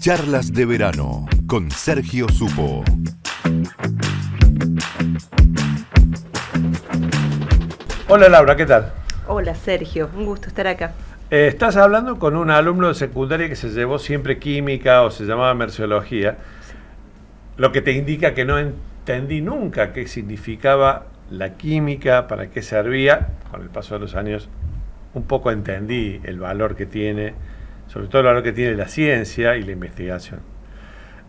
Charlas de verano con Sergio Supo. Hola Laura, ¿qué tal? Hola Sergio, un gusto estar acá. Estás hablando con un alumno de secundaria que se llevó siempre química o se llamaba merciología, lo que te indica que no entendí nunca qué significaba la química, para qué servía. Con el paso de los años un poco entendí el valor que tiene, sobre todo el valor que tiene la ciencia y la investigación.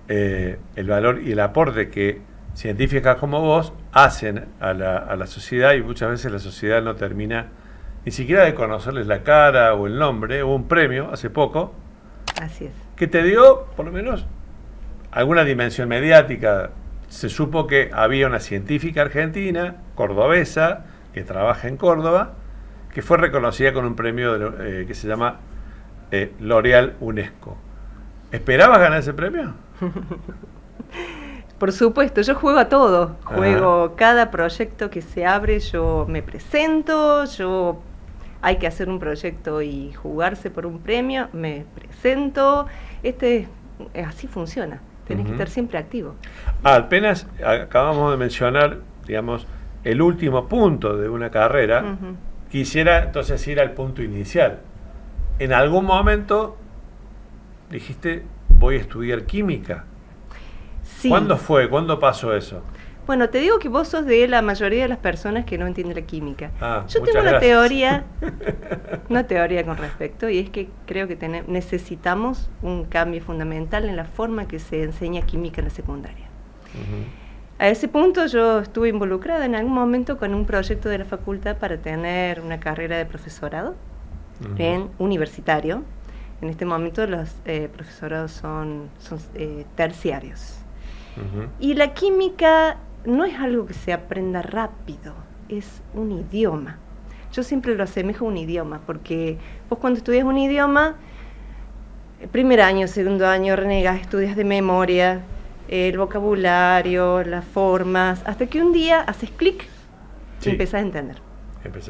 El valor y el aporte que científicas como vos hacen a la sociedad, y muchas veces la sociedad no termina ni siquiera de conocerles la cara o el nombre. Hubo un premio hace poco Así es. que te dio por lo menos alguna dimensión mediática. Se supo que había una científica argentina, cordobesa, que trabaja en Córdoba, que fue reconocida con un premio que se llama L'Oréal UNESCO. ¿Esperabas ganar ese premio? Por supuesto, yo juego a todo. Juego cada proyecto que se abre, yo me presento, hay que hacer un proyecto y jugarse por un premio, me presento. Así funciona, tenés que estar siempre activo. Apenas acabamos de mencionar, digamos, el último punto de una carrera. Quisiera entonces ir al punto inicial. En algún momento dijiste, voy a estudiar química. Sí. ¿Cuándo fue? ¿Cuándo pasó eso? Bueno, te digo que vos sos de la mayoría de las personas que no entienden la química. Yo tengo una teoría con respecto, y es que creo que necesitamos un cambio fundamental en la forma que se enseña química en la secundaria. A ese punto yo estuve involucrada en algún momento con un proyecto de la facultad para tener una carrera de profesorado en universitario. En este momento los profesorados son terciarios. Y la química no es algo que se aprenda rápido, es un idioma. Yo siempre lo asemejo a un idioma, porque vos cuando estudias un idioma, primer año, segundo año, renegas, estudias de memoria, el vocabulario, las formas, hasta que un día haces clic y empezás a entender.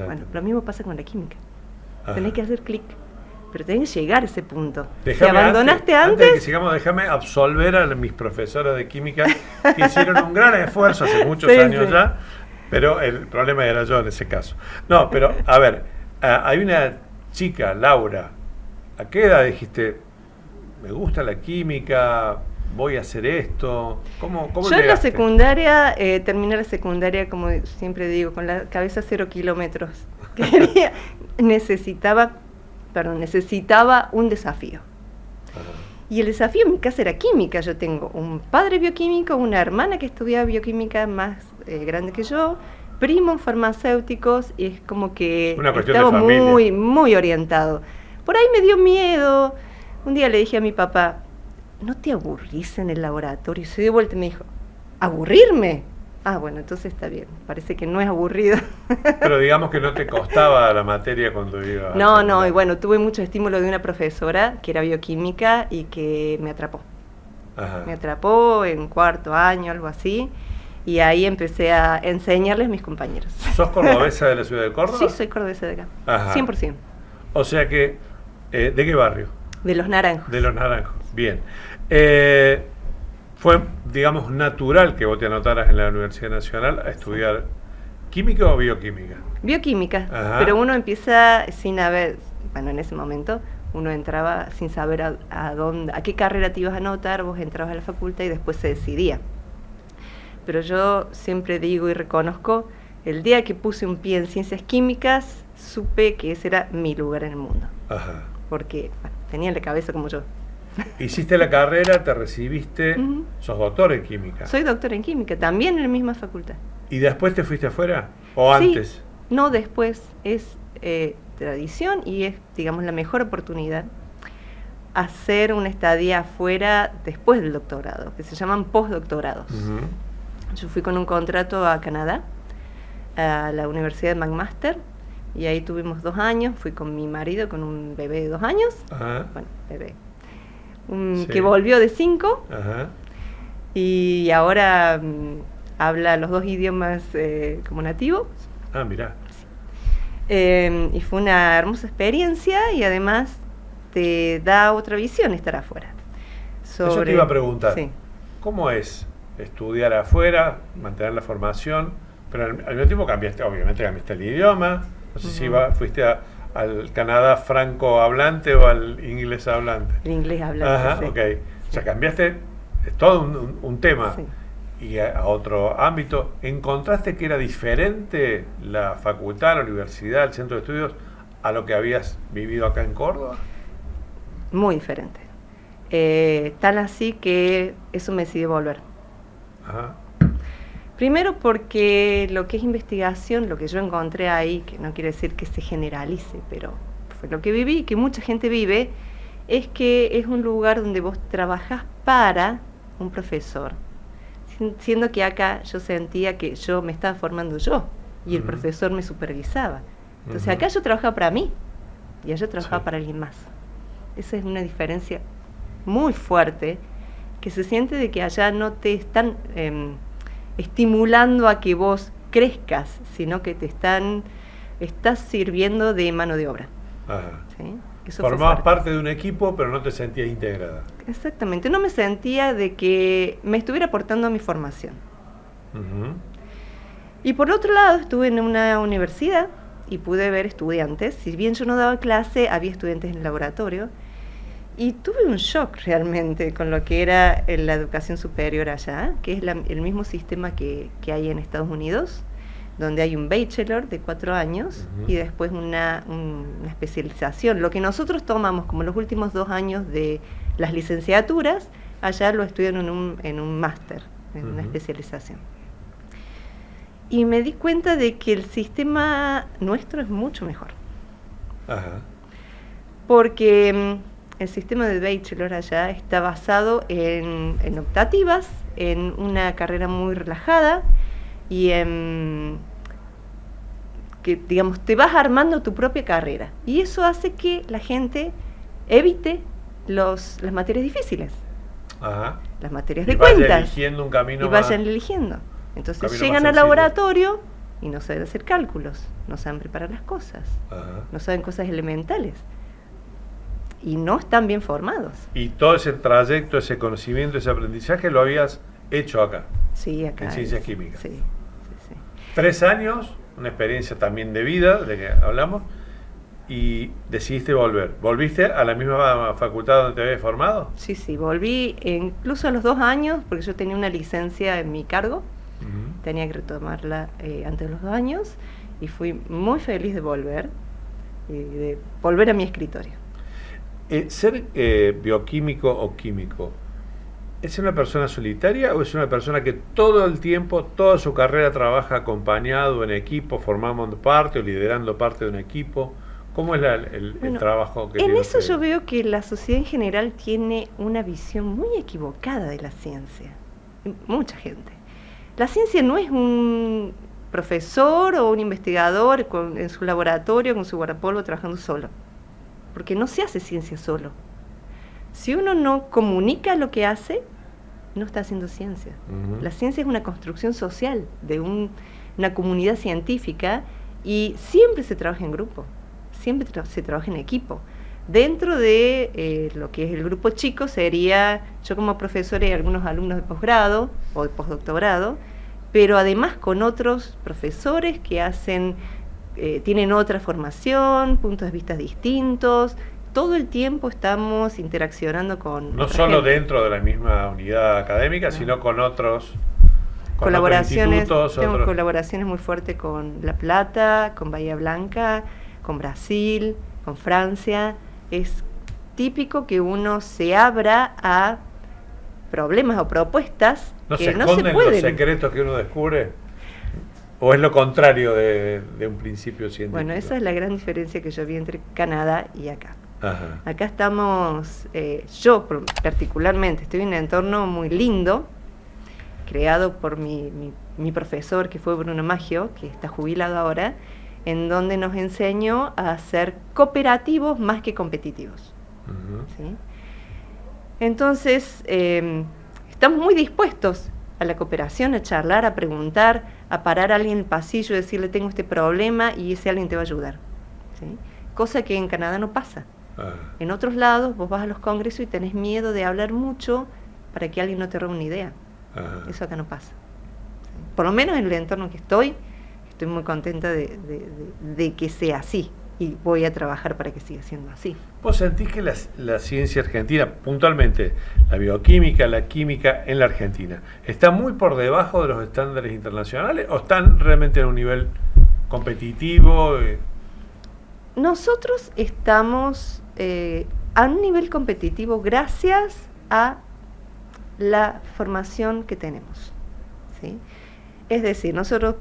Bueno, lo mismo pasa con la química. Tenés que hacer clic, pero tenés que llegar a ese punto. Si abandonaste antes de que sigamos, déjame absolver a mis profesoras de química que hicieron un gran esfuerzo hace muchos años ya, pero el problema era yo en ese caso. No, pero a ver, hay una chica, Laura, ¿a qué edad dijiste, me gusta la química, voy a hacer esto? ¿Cómo yo en la secundaria, terminé la secundaria, como siempre digo, con la cabeza 0 kilómetros. Necesitaba un desafío. Y el desafío en mi casa era química. Yo tengo un padre bioquímico, una hermana que estudiaba bioquímica más grande que yo, primos farmacéuticos, y es como que estaba muy, muy orientado. Por ahí me dio miedo. Un día le dije a mi papá, ¿no te aburrís en el laboratorio? Y se dio vuelta y me dijo, ¿aburrirme? Ah, bueno, entonces está bien. Parece que no es aburrido. Pero digamos que no te costaba la materia cuando ibas. No, y bueno, tuve mucho estímulo de una profesora que era bioquímica y que me atrapó. Me atrapó en cuarto año, algo así, y ahí empecé a enseñarles a mis compañeros. ¿Sos cordobesa de la ciudad de Córdoba? Sí, soy cordobesa de acá, 100%. O sea que, ¿de qué barrio? De Los Naranjos. De Los Naranjos, bien. ¿Fue, digamos, natural que vos te anotaras en la Universidad Nacional a estudiar química o bioquímica? Bioquímica, pero uno empieza sin haber, bueno, en ese momento uno entraba sin saber a qué carrera te ibas a anotar, vos entrabas a la facultad y después se decidía. Pero yo siempre digo y reconozco, el día que puse un pie en ciencias químicas, supe que ese era mi lugar en el mundo. Porque tenía en la cabeza como yo. Hiciste la carrera, te recibiste, sos doctor en química. Soy doctor en química, también en la misma facultad. ¿Y después te fuiste afuera? ¿O antes? No, después. Es tradición y es, digamos, la mejor oportunidad hacer una estadía afuera después del doctorado, que se llaman postdoctorados. Yo fui con un contrato a Canadá, a la Universidad de McMaster, y ahí tuvimos 2 años. Fui con mi marido, con un bebé de 2 años. Bueno, bebé. Que volvió de 5 y ahora habla los 2 idiomas como nativo. Mirá. Y fue una hermosa experiencia y además te da otra visión estar afuera. sobre... Eso te iba a preguntar. Sí. ¿Cómo es estudiar afuera, mantener la formación, pero al mismo tiempo obviamente cambiaste el idioma? No sé si fuiste al Canadá franco hablante o al inglés hablante. El inglés hablante, Ajá, sí. ok. O sea, cambiaste, es todo un tema. Sí. Y a otro ámbito, ¿encontraste que era diferente la facultad, la universidad, el centro de estudios a lo que habías vivido acá en Córdoba? Muy diferente. Tan así que eso me decidí volver. Ajá. Primero porque lo que es investigación, lo que yo encontré ahí, que no quiere decir que se generalice, pero fue lo que viví y que mucha gente vive, es que es un lugar donde vos trabajás para un profesor. Siendo que acá yo sentía que yo me estaba formando yo y el profesor me supervisaba. Entonces acá yo trabajaba para mí y allá trabajaba para alguien más. Esa es una diferencia muy fuerte que se siente de que allá no te están estimulando a que vos crezcas, sino que estás sirviendo de mano de obra. Ajá. ¿Sí? Formabas parte de un equipo, pero no te sentías integrada. Exactamente, no me sentía de que me estuviera aportando a mi formación. Y por otro lado, estuve en una universidad y pude ver estudiantes. Si bien yo no daba clase, había estudiantes en el laboratorio. Y tuve un shock realmente con lo que era la educación superior allá, que es el mismo sistema que hay en Estados Unidos, donde hay un bachelor de 4 años y después una especialización. Lo que nosotros tomamos como los últimos 2 años de las licenciaturas, allá lo estudian en un máster, en una especialización. Y me di cuenta de que el sistema nuestro es mucho mejor. Ajá. Porque el sistema de bachelor allá está basado en optativas, en una carrera muy relajada y en que, digamos, te vas armando tu propia carrera. Y eso hace que la gente evite las materias difíciles. Ajá. Las materias de vaya cuentas. eligiendo un camino y vayan eligiendo. Entonces llegan al laboratorio y no saben hacer cálculos, no saben preparar las cosas, no saben cosas elementales. Y no están bien formados. Y todo ese trayecto, ese conocimiento, ese aprendizaje lo habías hecho acá. Sí, acá. En ciencias químicas. Sí. 3 años, una experiencia también de vida, de que hablamos, y decidiste volver. ¿Volviste a la misma facultad donde te habías formado? Sí, volví incluso a los 2 años, porque yo tenía una licencia en mi cargo, tenía que retomarla antes de los 2 años, y fui muy feliz de volver a mi escritorio. ¿Ser bioquímico o químico, es una persona solitaria o es una persona que todo el tiempo, toda su carrera trabaja acompañado en equipo, formando parte o liderando parte de un equipo? ¿Cómo es el trabajo que tiene? En eso yo veo que la sociedad en general tiene una visión muy equivocada de la ciencia. Mucha gente. La ciencia no es un profesor o un investigador en su laboratorio, con su guardapolvo, trabajando solo. Porque no se hace ciencia solo. Si uno no comunica lo que hace, no está haciendo ciencia. La ciencia es una construcción social de una comunidad científica y siempre se trabaja en grupo, siempre se trabaja en equipo. Dentro de lo que es el grupo chico sería yo como profesora y algunos alumnos de posgrado o de postdoctorado, pero además con otros profesores que tienen otra formación, puntos de vista distintos. Todo el tiempo estamos interaccionando con no solo gente. Dentro de la misma unidad académica, sino con otros colaboraciones. Otros Tengo colaboraciones muy fuertes con La Plata, con Bahía Blanca, con Brasil, con Francia. Es típico que uno se abra a problemas o propuestas que no se pueden. ¿Los secretos que uno descubre? ¿O es lo contrario de un principio científico? Bueno, esa es la gran diferencia que yo vi entre Canadá y acá. Ajá. Acá estamos, yo particularmente, estoy en un entorno muy lindo, creado por mi profesor, que fue Bruno Maggio, que está jubilado ahora, en donde nos enseñó a ser cooperativos más que competitivos. ¿Sí? Entonces, estamos muy dispuestos a la cooperación, a charlar, a preguntar, a parar a alguien en el pasillo y decirle tengo este problema y ese alguien te va a ayudar. ¿Sí? Cosa que en Canadá no pasa. En otros lados vos vas a los congresos y tenés miedo de hablar mucho para que alguien no te robe una idea. Eso acá no pasa. Por lo menos en el entorno que estoy muy contenta de que sea así, y voy a trabajar para que siga siendo así. ¿Vos sentís que la ciencia argentina, puntualmente la bioquímica, la química en la Argentina, está muy por debajo de los estándares internacionales o están realmente en un nivel competitivo? Nosotros estamos a un nivel competitivo gracias a la formación que tenemos, ¿sí? Es decir, nosotros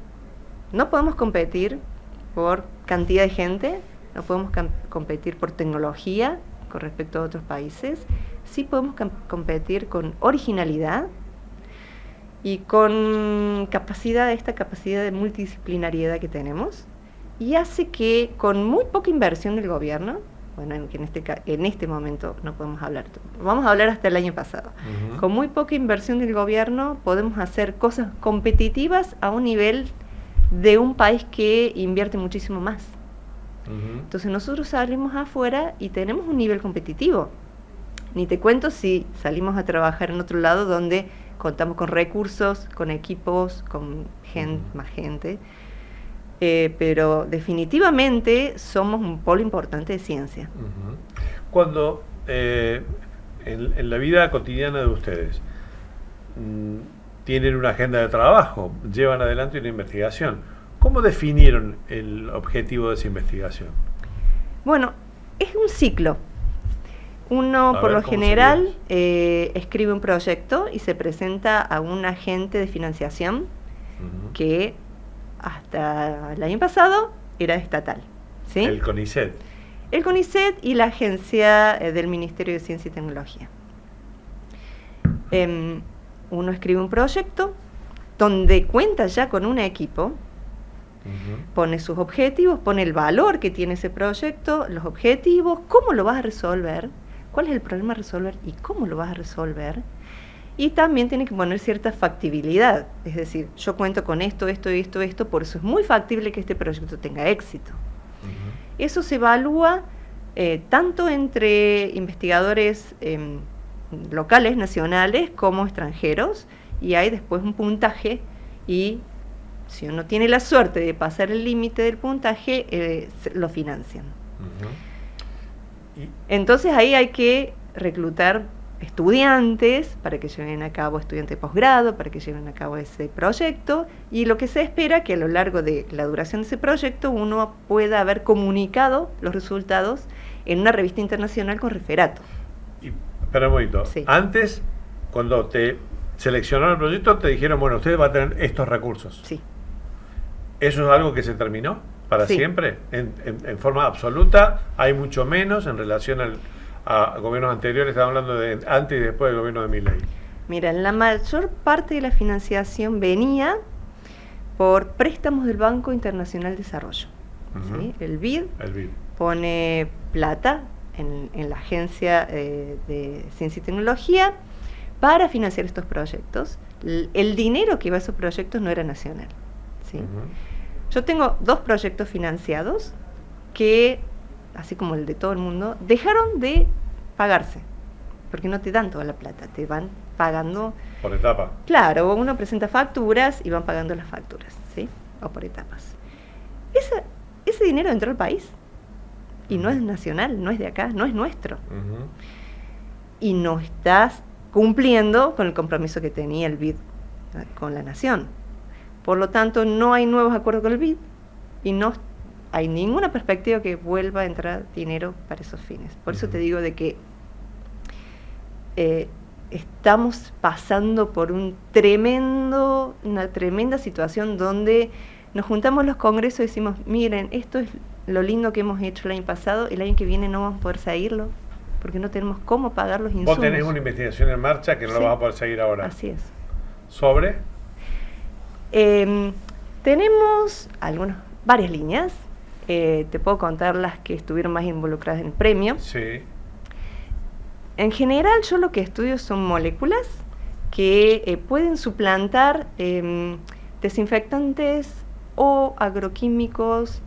no podemos competir por cantidad de gente, no podemos competir por tecnología con respecto a otros países, sí podemos competir con originalidad y con esta capacidad de multidisciplinariedad que tenemos, y hace que con muy poca inversión del gobierno, bueno, en este momento no podemos hablar, vamos a hablar hasta el año pasado, con muy poca inversión del gobierno podemos hacer cosas competitivas a un nivel de un país que invierte muchísimo más. Entonces nosotros salimos afuera y tenemos un nivel competitivo. Ni te cuento si salimos a trabajar en otro lado donde contamos con recursos, con equipos, con más gente, pero definitivamente somos un polo importante de ciencia. Cuando en la vida cotidiana de ustedes tienen una agenda de trabajo, llevan adelante una investigación, ¿cómo definieron el objetivo de esa investigación? Bueno, es un ciclo. Uno, por lo general, escribe un proyecto y se presenta a un agente de financiación que hasta el año pasado era estatal, ¿sí? El CONICET. El CONICET y la agencia del Ministerio de Ciencia y Tecnología. Uno escribe un proyecto donde cuenta ya con un equipo, pone sus objetivos, pone el valor que tiene ese proyecto, los objetivos, cómo lo vas a resolver, cuál es el problema a resolver y cómo lo vas a resolver. Y también tiene que poner cierta factibilidad, es decir, yo cuento con esto, por eso es muy factible que este proyecto tenga éxito. Eso se evalúa tanto entre investigadores locales, nacionales, como extranjeros, y hay después un puntaje, y si uno tiene la suerte de pasar el límite del puntaje, lo financian. Entonces ahí hay que reclutar estudiantes para que lleven a cabo, estudiantes de posgrado, para que lleven a cabo ese proyecto, y lo que se espera que a lo largo de la duración de ese proyecto uno pueda haber comunicado los resultados en una revista internacional con referato. Espera un momento, sí. Antes, cuando te seleccionaron el proyecto, te dijeron, bueno, usted va a tener estos recursos. Sí. ¿Eso es algo que se terminó para sí. siempre? ¿En forma absoluta? ¿Hay mucho menos en relación a gobiernos anteriores? Estamos hablando de antes y después del gobierno de Milei. Mira, la mayor parte de la financiación venía por préstamos del Banco Internacional de Desarrollo. ¿Sí? El BID pone plata en la Agencia de Ciencia y Tecnología para financiar estos proyectos. El dinero que iba a esos proyectos no era nacional, ¿sí? Yo tengo 2 proyectos financiados que, así como el de todo el mundo, dejaron de pagarse, porque no te dan toda la plata, te van pagando... ¿Por etapa? Claro, uno presenta facturas y van pagando las facturas, ¿sí? O por etapas. Ese dinero entró al país, y no es nacional, no es de acá, no es nuestro. Y no estás cumpliendo con el compromiso que tenía el BID con la nación. Por lo tanto, no hay nuevos acuerdos con el BID y no hay ninguna perspectiva que vuelva a entrar dinero para esos fines. Por eso te digo de que estamos pasando por una tremenda situación donde nos juntamos los congresos y decimos, miren, esto es lo lindo que hemos hecho el año pasado, el año que viene no vamos a poder seguirlo, porque no tenemos cómo pagar los insumos. Vos tenés una investigación en marcha que no la vas a poder seguir ahora. Así es. ¿Sobre? Tenemos varias líneas. Te puedo contar las que estuvieron más involucradas en el premio. Sí. En general, yo lo que estudio son moléculas que pueden suplantar desinfectantes o agroquímicos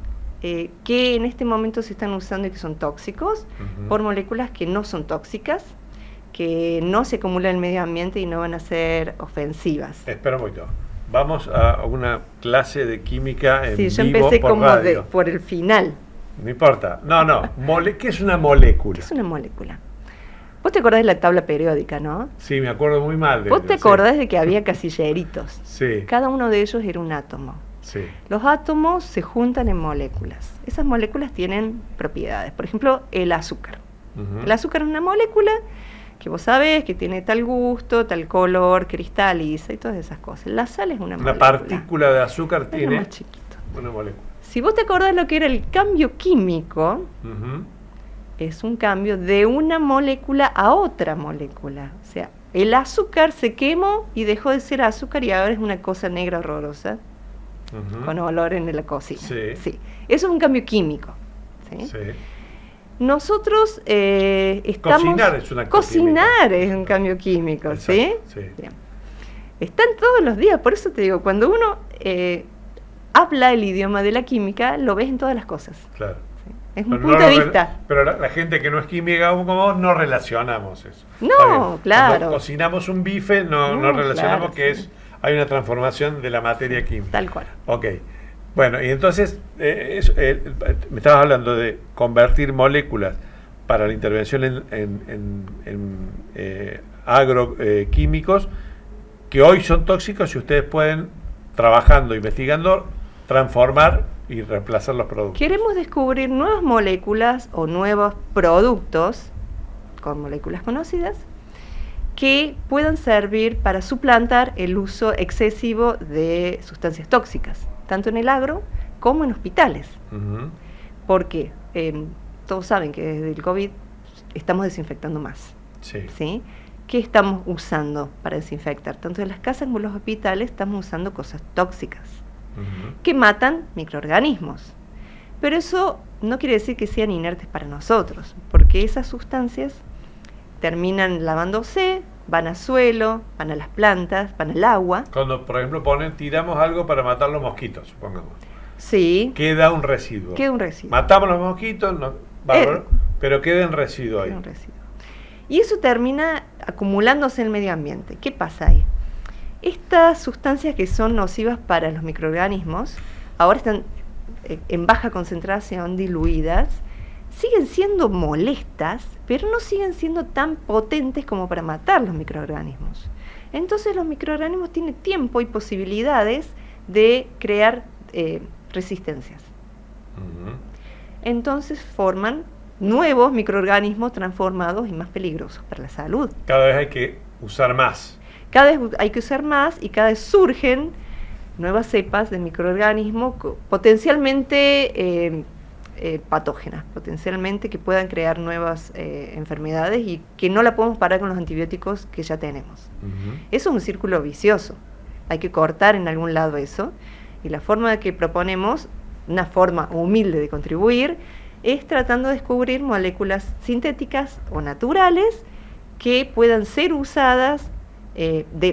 que en este momento se están usando y que son tóxicos, por moléculas que no son tóxicas, que no se acumulan en el medio ambiente y no van a ser ofensivas. Espera un poquito. Vamos a una clase de química en Sí, yo vivo empecé por como radio. por el final. No importa. No. ¿Qué es una molécula? ¿Qué es una molécula? Vos te acordás de la tabla periódica, ¿no? Sí, me acuerdo muy mal de Vos ella, te acordás de que había casilleritos. Sí. Cada uno de ellos era un átomo. Sí. Los átomos se juntan en moléculas. Esas moléculas tienen propiedades. Por ejemplo, el azúcar. El azúcar es una molécula que vos sabés que tiene tal gusto, tal color, cristaliza y todas esas cosas. La sal es una molécula. Una partícula de azúcar Es tiene lo más chiquito. una molécula. Si vos te acordás lo que era el cambio químico, es un cambio de una molécula a otra molécula. O sea, el azúcar se quemó y dejó de ser azúcar y ahora es una cosa negra horrorosa, con olor en la cocina. Sí. Eso es un cambio químico. ¿Sí? Sí. Nosotros estamos... Cocinar es un acto Cocinar es un cambio químico, Exacto, ¿sí? sí. Bien. Están todos los días, por eso te digo, cuando uno habla el idioma de la química, lo ves en todas las cosas. Claro. ¿Sí? Es un Pero punto de vista. Pero la gente que no es química como vos, no relacionamos eso. No, Está bien. claro. Cuando cocinamos un bife, no relacionamos claro, que sí. hay una transformación de la materia química. Tal cual. Ok. Bueno, y entonces, me estabas hablando de convertir moléculas para la intervención en agroquímicos que hoy son tóxicos y ustedes pueden, trabajando, investigando, transformar y reemplazar los productos. Queremos descubrir nuevas moléculas o nuevos productos con moléculas conocidas que puedan servir para suplantar el uso excesivo de sustancias tóxicas, tanto en el agro como en hospitales. Porque todos saben que desde el COVID estamos desinfectando más. ¿Sí? ¿Qué estamos usando para desinfectar? Tanto en las casas como en los hospitales estamos usando cosas tóxicas que matan microorganismos. Pero eso no quiere decir que sean inertes para nosotros, porque esas sustancias terminan lavándose, van al suelo, van a las plantas, van al agua. Cuando, por ejemplo, tiramos algo para matar los mosquitos, supongamos. Sí. Queda un residuo. Queda un residuo. Matamos los mosquitos, bárbaro, pero queda un residuo ahí. Queda un residuo. Y eso termina acumulándose en el medio ambiente. ¿Qué pasa ahí? Estas sustancias que son nocivas para los microorganismos, ahora están en baja concentración, diluidas, siguen siendo molestas, pero no siguen siendo tan potentes como para matar los microorganismos. Entonces los microorganismos tienen tiempo y posibilidades de crear resistencias. Entonces forman nuevos microorganismos transformados y más peligrosos para la salud. Cada vez hay que usar más. Cada vez hay que usar más y cada vez surgen nuevas cepas de microorganismos potencialmente patógenas, potencialmente que puedan crear nuevas enfermedades y que no la podemos parar con los antibióticos que ya tenemos. Eso es un círculo vicioso. Hay que cortar en algún lado eso. Y la forma que proponemos, una forma humilde de contribuir, es tratando de descubrir moléculas sintéticas o naturales que puedan ser usadas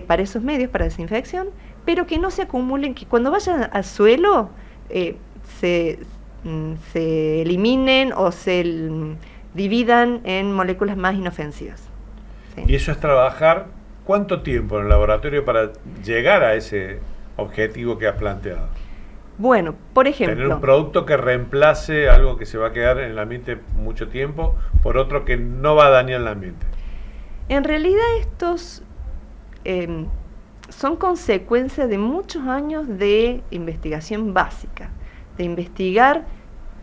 para esos medios, para desinfección, pero que no se acumulen, que cuando vayan al suelo se eliminen o se dividan en moléculas más inofensivas. ¿Sí? Y eso es trabajar, ¿cuánto tiempo en el laboratorio para llegar a ese objetivo que has planteado? Bueno, por ejemplo... Tener un producto que reemplace algo que se va a quedar en el ambiente mucho tiempo por otro que no va a dañar el ambiente. En realidad estos son consecuencia de muchos años de investigación básica, de investigar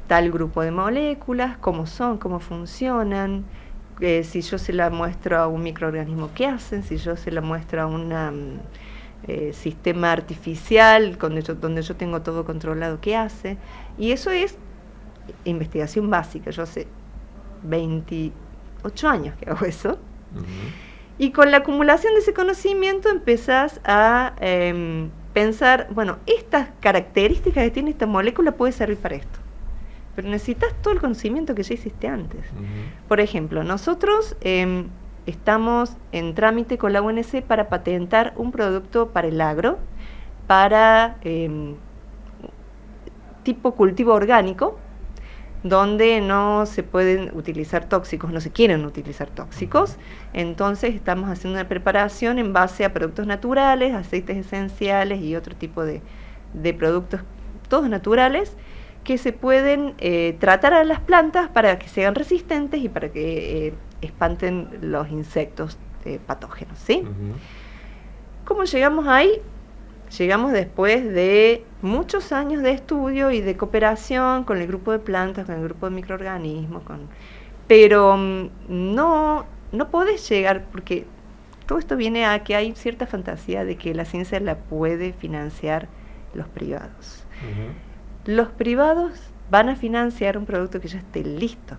tal grupo de moléculas, cómo son, cómo funcionan, si yo se la muestro a un microorganismo, qué hacen, si yo se la muestro a un sistema artificial donde yo tengo todo controlado, qué hace. Y eso es investigación básica. Yo hace 28 años que hago eso. Y con la acumulación de ese conocimiento empezás a pensar, bueno, estas características que tiene esta molécula puede servir para esto. Pero necesitas todo el conocimiento que ya hiciste antes. Por ejemplo, nosotros estamos en trámite con la UNC para patentar un producto para el agro, para tipo cultivo orgánico, donde no se pueden utilizar tóxicos, no se quieren utilizar tóxicos. Entonces estamos haciendo una preparación en base a productos naturales, aceites esenciales y otro tipo de productos, todos naturales, que se pueden tratar a las plantas para que sean resistentes y para que espanten los insectos patógenos, ¿sí? ¿Cómo llegamos ahí? Llegamos después de muchos años de estudio y de cooperación con el grupo de plantas, con el grupo de microorganismos, pero no podés llegar, porque todo esto viene a que hay cierta fantasía de que la ciencia la puede financiar los privados. Los privados van a financiar un producto que ya esté listo.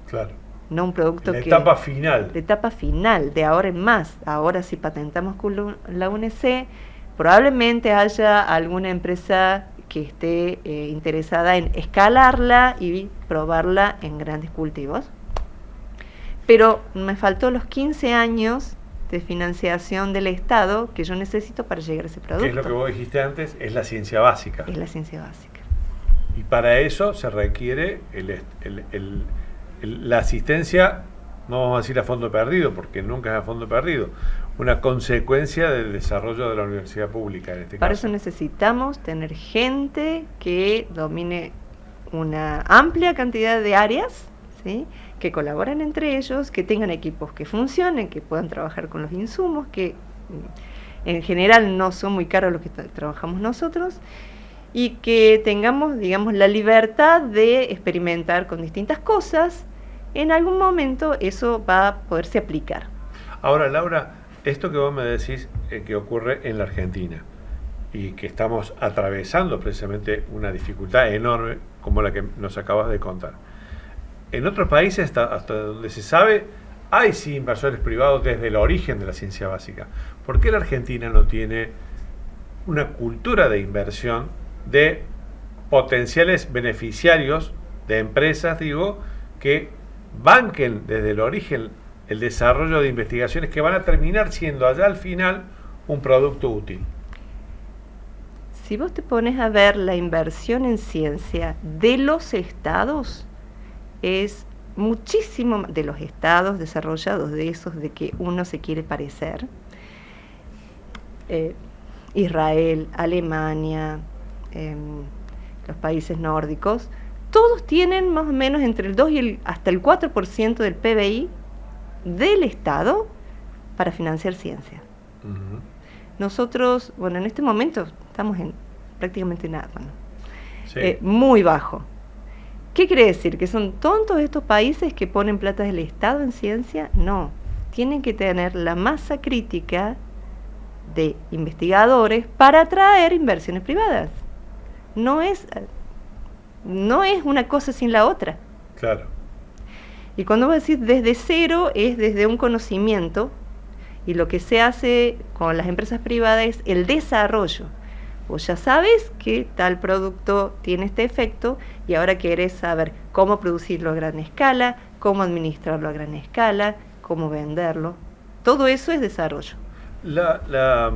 Claro. No un producto la etapa final. La etapa final, de ahora en más. Ahora si patentamos con la UNC, probablemente haya alguna empresa que esté interesada en escalarla y probarla en grandes cultivos. Pero me faltó los 15 años de financiación del Estado que yo necesito para llegar a ese producto. Que es lo que vos dijiste antes, es la ciencia básica. Es la ciencia básica. Y para eso se requiere la asistencia, no vamos a decir a fondo perdido, porque nunca es a fondo perdido, una consecuencia del desarrollo de la universidad pública en este Para caso. eso necesitamos tener gente que domine una amplia cantidad de áreas, ¿sí? Que colaboren entre ellos, que tengan equipos que funcionen, que puedan trabajar con los insumos, que en general no son muy caros los que trabajamos nosotros, y que tengamos, digamos, la libertad de experimentar con distintas cosas. En algún momento eso va a poderse aplicar. Ahora, Laura, esto que vos me decís que ocurre en la Argentina y que estamos atravesando precisamente una dificultad enorme como la que nos acabas de contar. En otros países, hasta donde se sabe, hay sí inversores privados desde el origen de la ciencia básica. ¿Por qué la Argentina no tiene una cultura de inversión de potenciales beneficiarios de empresas, digo, que banquen desde el origen el desarrollo de investigaciones que van a terminar siendo allá al final un producto útil? Si vos te pones a ver la inversión en ciencia de los estados, es muchísimo de los estados desarrollados, de esos de que uno se quiere parecer. Israel, Alemania, los países nórdicos, todos tienen más o menos entre el 2 y hasta el 4% del PBI del Estado para financiar ciencia. Nosotros, bueno, en este momento estamos en prácticamente nada, ¿no? Sí. Muy bajo. ¿Qué quiere decir? ¿Que son tontos estos países que ponen plata del Estado en ciencia? No, tienen que tener la masa crítica de investigadores para atraer inversiones privadas. No es una cosa sin la otra. Claro. Y cuando vos decís desde cero, es desde un conocimiento, y lo que se hace con las empresas privadas es el desarrollo. Vos ya sabes que tal producto tiene este efecto y ahora querés saber cómo producirlo a gran escala, cómo administrarlo a gran escala, cómo venderlo. Todo eso es desarrollo. La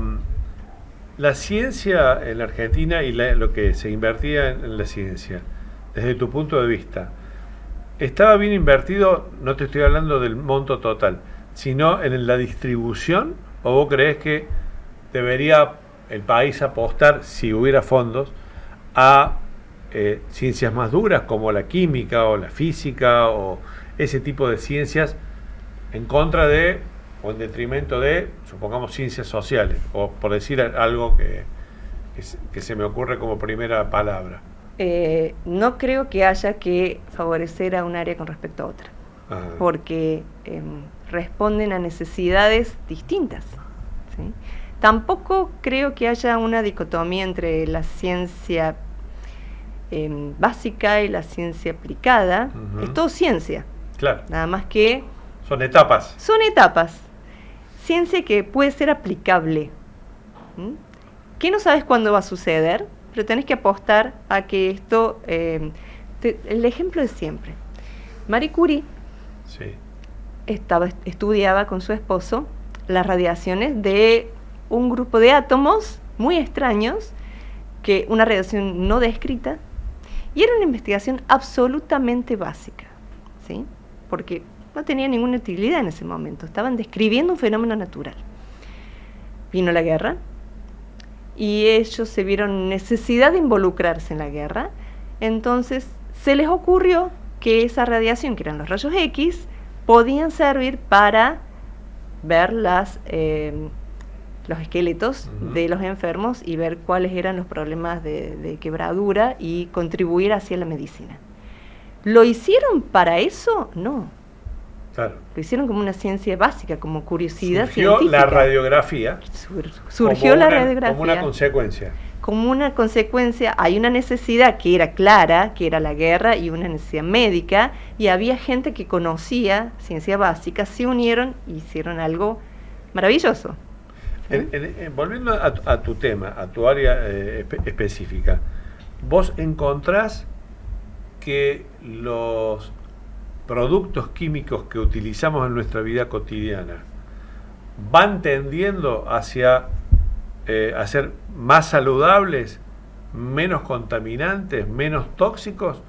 ciencia en la Argentina y lo que se invertía en la ciencia, desde tu punto de vista, ¿estaba bien invertido? No te estoy hablando del monto total, sino en la distribución, ¿o vos creés que debería el país apostar, si hubiera fondos, a ciencias más duras como la química o la física o ese tipo de ciencias en contra de o en detrimento de, supongamos, ciencias sociales, o por decir algo que se me ocurre como primera palabra? No creo que haya que favorecer a un área con respecto a otra. Ajá. Porque responden a necesidades distintas, ¿sí? Tampoco creo que haya una dicotomía entre la ciencia básica y la ciencia aplicada. Uh-huh. Es todo ciencia. Claro. Nada más que... Son etapas. Son etapas. Ciencia que puede ser aplicable. Que no sabes cuándo va a suceder, pero tenés que apostar a que esto... el ejemplo de siempre. Marie Curie sí. Estudiaba con su esposo las radiaciones de un grupo de átomos muy extraños, que una radiación no descrita, Y era una investigación absolutamente básica, ¿sí? Porque no tenía ninguna utilidad en ese momento, estaban describiendo un fenómeno natural. Vino la guerra y ellos se vieron necesidad de involucrarse en la guerra, entonces se les ocurrió que esa radiación, que eran los rayos X, podían servir para ver los esqueletos de los enfermos y ver cuáles eran los problemas de quebradura y contribuir hacia la medicina. ¿Lo hicieron para eso? No. Claro. Lo hicieron como una ciencia básica, como curiosidad Surgió científica. la radiografía. Surgió la radiografía. Como una consecuencia. Como una consecuencia, hay una necesidad que era clara, que era la guerra y una necesidad médica, y había gente que conocía ciencia básica, se unieron y hicieron algo maravilloso. Volviendo a tu tema, a tu área específica, ¿vos encontrás que los productos químicos que utilizamos en nuestra vida cotidiana van tendiendo hacia a ser más saludables, menos contaminantes, menos tóxicos,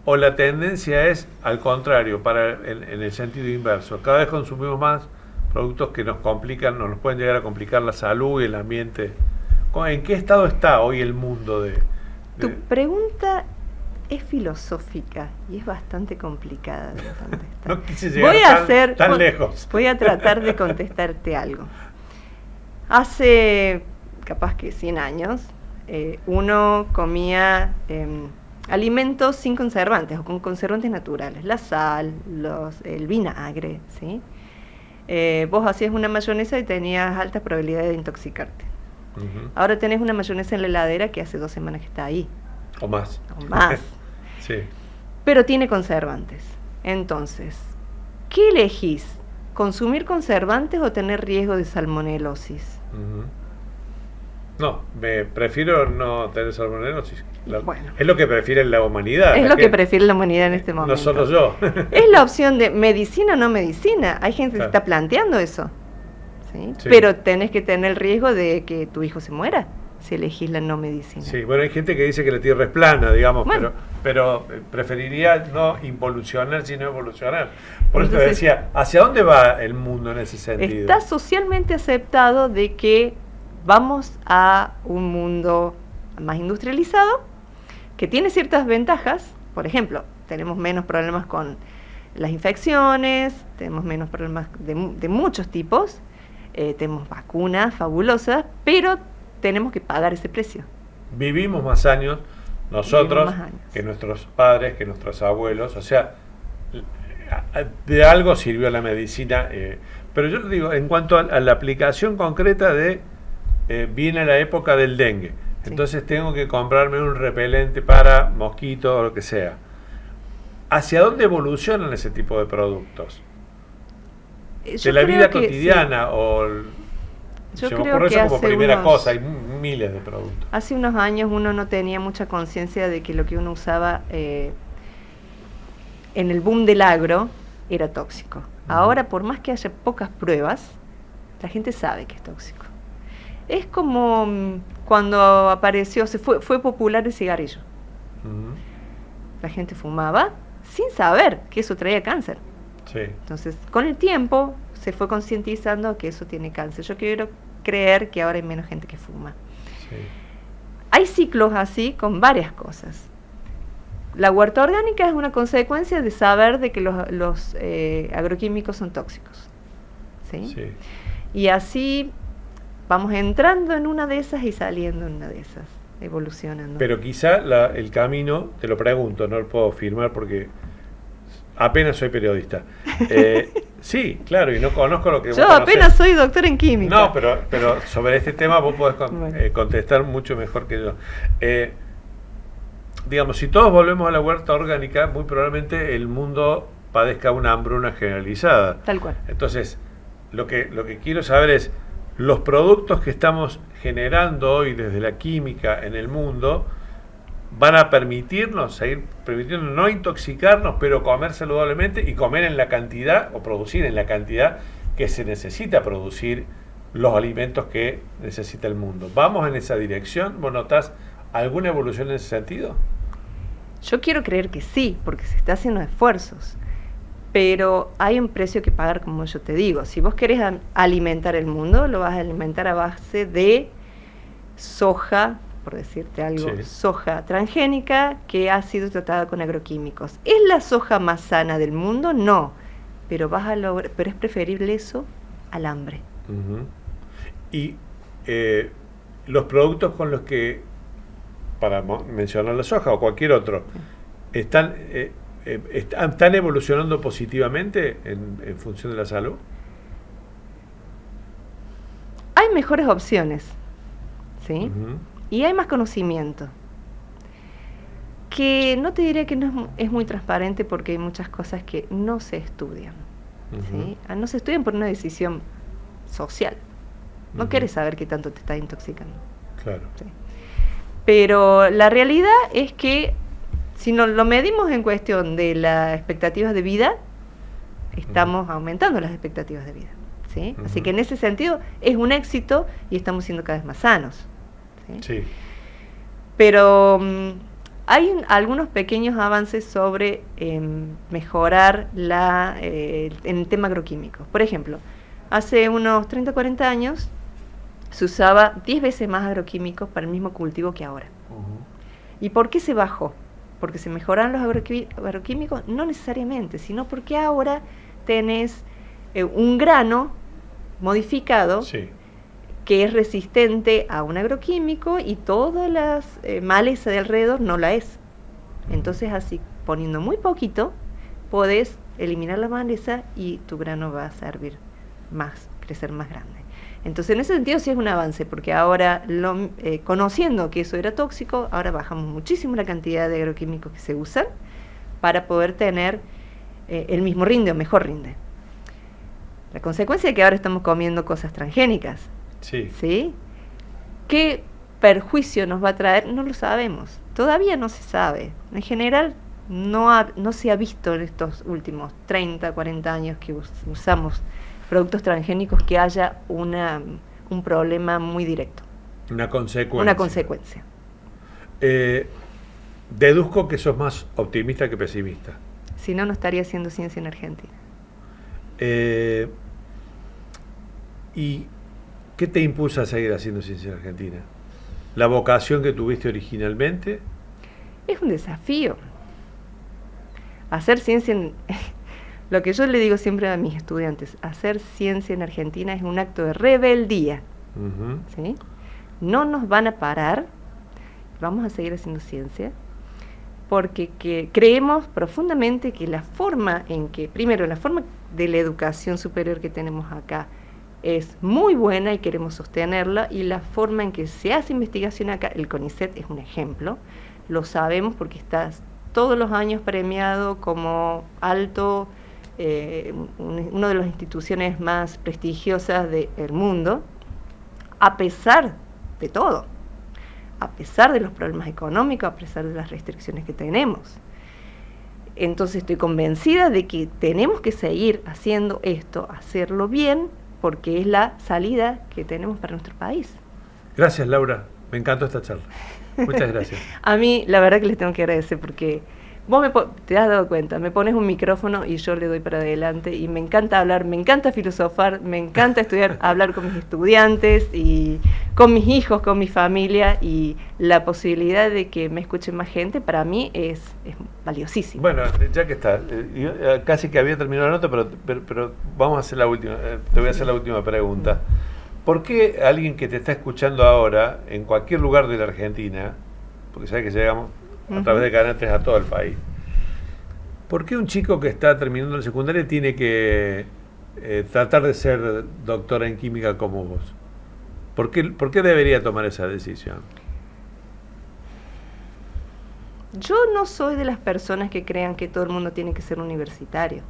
o la tendencia es al contrario, en el sentido inverso? Cada vez consumimos más productos que nos complican, nos pueden llegar a complicar la salud y el ambiente. ¿En qué estado está hoy el mundo Tu pregunta es filosófica y es bastante complicada de contestar. No quise llegar tan lejos. Voy a tratar de contestarte algo. Hace capaz que 100 años, uno comía alimentos sin conservantes o con conservantes naturales, la sal, el vinagre, ¿sí? Vos hacías una mayonesa y tenías alta probabilidad de intoxicarte. Ahora tenés una mayonesa en la heladera que hace 2 semanas que está ahí. O más. Sí. Pero tiene conservantes. Entonces, ¿qué elegís? ¿Consumir conservantes o tener riesgo de salmonelosis? No, prefiero no tener salmonelosis. Bueno, es lo que prefiere la humanidad. Es lo que prefiere la humanidad en este momento. No solo yo. Es la opción de medicina o no medicina. Hay gente que está planteando eso. ¿Sí? Sí. Pero tenés que tener el riesgo de que tu hijo se muera si elegís la no medicina. Sí, bueno, hay gente que dice que la Tierra es plana, digamos, bueno, pero preferiría no involucionar, sino evolucionar. Por eso te decía, ¿hacia dónde va el mundo en ese sentido? Está socialmente aceptado de que vamos a un mundo más industrializado, que tiene ciertas ventajas. Por ejemplo, tenemos menos problemas con las infecciones, tenemos menos problemas de muchos tipos, tenemos vacunas fabulosas, pero tenemos que pagar ese precio. Vivimos más años nosotros que nuestros padres, que nuestros abuelos, o sea, de algo sirvió la medicina, pero yo digo, en cuanto a la aplicación concreta viene la época del dengue, entonces tengo que comprarme un repelente para mosquitos o lo que sea. ¿Hacia dónde evolucionan ese tipo de productos? ¿De la vida cotidiana o...? Yo se me creo ocurre que eso como primera cosa, hay miles de productos. Hace unos años uno no tenía mucha conciencia de que lo que uno usaba en el boom del agro era tóxico. Ahora, por más que haya pocas pruebas, la gente sabe que es tóxico. Es como cuando apareció, fue popular el cigarrillo. La gente fumaba sin saber que eso traía cáncer. Sí. Entonces, con el tiempo se fue concientizando que eso tiene cáncer. Yo quiero creer que ahora hay menos gente que fuma. Sí. Hay ciclos así con varias cosas. La huerta orgánica es una consecuencia de saber de que los agroquímicos son tóxicos. ¿Sí? Sí. Y así vamos entrando en una de esas y saliendo en una de esas, evolucionando. Pero quizá el camino, te lo pregunto, no lo puedo afirmar porque apenas soy periodista. Sí, claro, y no conozco lo que yo apenas soy doctor en química. No, pero sobre este tema vos podés contestar mucho mejor que yo. Digamos, si todos volvemos a la huerta orgánica, muy probablemente el mundo padezca una hambruna generalizada. Tal cual. Entonces, lo que quiero saber es, los productos que estamos generando hoy desde la química en el mundo van a seguir permitiendo no intoxicarnos, pero comer saludablemente y comer en la cantidad o producir en la cantidad que se necesita producir los alimentos que necesita el mundo. ¿Vamos en esa dirección? ¿Vos notás alguna evolución en ese sentido? Yo quiero creer que sí, porque se está haciendo esfuerzos, pero hay un precio que pagar, como yo te digo. Si vos querés alimentar el mundo, lo vas a alimentar a base de soja, por decirte algo, Sí. soja transgénica que ha sido tratada con agroquímicos. ¿Es la soja más sana del mundo? No, pero pero es preferible eso al hambre. Ujú. Y los productos con los que, para mencionar la soja o cualquier otro, ¿están evolucionando positivamente en función de la salud? Hay mejores opciones, ¿sí? Ujú. Y hay más conocimiento. Que no te diré que no es muy transparente porque hay muchas cosas que no se estudian, ¿sí? Ujú. No se estudian por una decisión social. No Ujú. quieres saber qué tanto te está intoxicando. Claro. ¿Sí? Pero la realidad es que si nos lo medimos en cuestión de las expectativas de vida, estamos aumentando las expectativas de vida, ¿sí? Así que en ese sentido es un éxito y estamos siendo cada vez más sanos, ¿sí? Sí. Pero hay algunos pequeños avances sobre mejorar en el tema agroquímico. Por ejemplo, hace unos 30 o 40 años se usaba 10 veces más agroquímicos para el mismo cultivo que ahora. Ujú. ¿Y por qué se bajó? ¿Porque se mejoraron los agroquímicos? No necesariamente, sino porque ahora tenés un grano modificado Sí. que es resistente a un agroquímico y todas las maleza de alrededor no la es. Entonces así, poniendo muy poquito, podés eliminar la maleza y tu grano va a servir más, crecer más grande. Entonces en ese sentido sí es un avance, porque ahora conociendo que eso era tóxico, ahora bajamos muchísimo la cantidad de agroquímicos que se usan para poder tener el mismo rinde o mejor rinde. La consecuencia es que ahora estamos comiendo cosas transgénicas. Sí. ¿Sí? ¿Qué perjuicio nos va a traer? No lo sabemos. Todavía no se sabe. En general, no se ha visto en estos últimos 30, 40 años que usamos productos transgénicos que haya un problema muy directo. Una consecuencia. Una consecuencia. Deduzco que sos más optimista que pesimista. Si no, no estaría haciendo ciencia en Argentina. ¿Y qué te impulsa a seguir haciendo ciencia en Argentina? ¿La vocación que tuviste originalmente? Es un desafío. Hacer ciencia lo que yo le digo siempre a mis estudiantes, hacer ciencia en Argentina es un acto de rebeldía. Ujú. ¿Sí? No nos van a parar, vamos a seguir haciendo ciencia, porque creemos profundamente que primero, la forma de la educación superior que tenemos acá es muy buena y queremos sostenerla, y la forma en que se hace investigación acá, el CONICET es un ejemplo, lo sabemos porque está todos los años premiado como alto, una de las instituciones más prestigiosas del mundo, a pesar de todo, a pesar de los problemas económicos, a pesar de las restricciones que tenemos. Entonces estoy convencida de que tenemos que seguir haciendo esto, hacerlo bien, porque es la salida que tenemos para nuestro país. Gracias, Laura. Me encantó esta charla. Muchas gracias. A mí, la verdad que les tengo que agradecer porque vos te has dado cuenta, me pones un micrófono y yo le doy para adelante y me encanta hablar, me encanta filosofar, me encanta estudiar, hablar con mis estudiantes y con mis hijos, con mi familia, y la posibilidad de que me escuche más gente para mí es valiosísima. Bueno, ya que está, yo casi que había terminado la nota, pero vamos a hacer la última, te voy a hacer la última pregunta. ¿Por qué alguien que te está escuchando ahora, en cualquier lugar de la Argentina, porque sabes que llegamos a través de Canal 3 a todo el país, ¿por qué un chico que está terminando el secundario tiene que tratar de ser doctora en química como vos? ¿Por qué debería tomar esa decisión? Yo no soy de las personas que crean que todo el mundo tiene que ser universitario,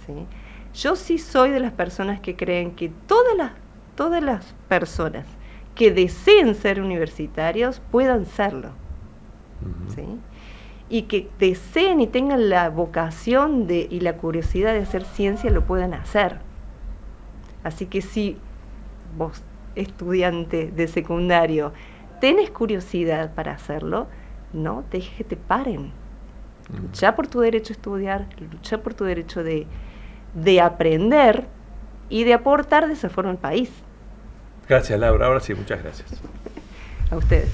¿sí? Yo sí soy de las personas que creen que todas las personas que deseen ser universitarios puedan serlo, ¿sí? Y que deseen y tengan la vocación y la curiosidad de hacer ciencia lo puedan hacer. Así que si vos, estudiante de secundario, tenés curiosidad para hacerlo, no dejes que te paren. Lucha por tu derecho a estudiar, lucha por tu derecho de aprender y de aportar de esa forma al país. Gracias, Laura. Ahora sí, muchas gracias. A ustedes.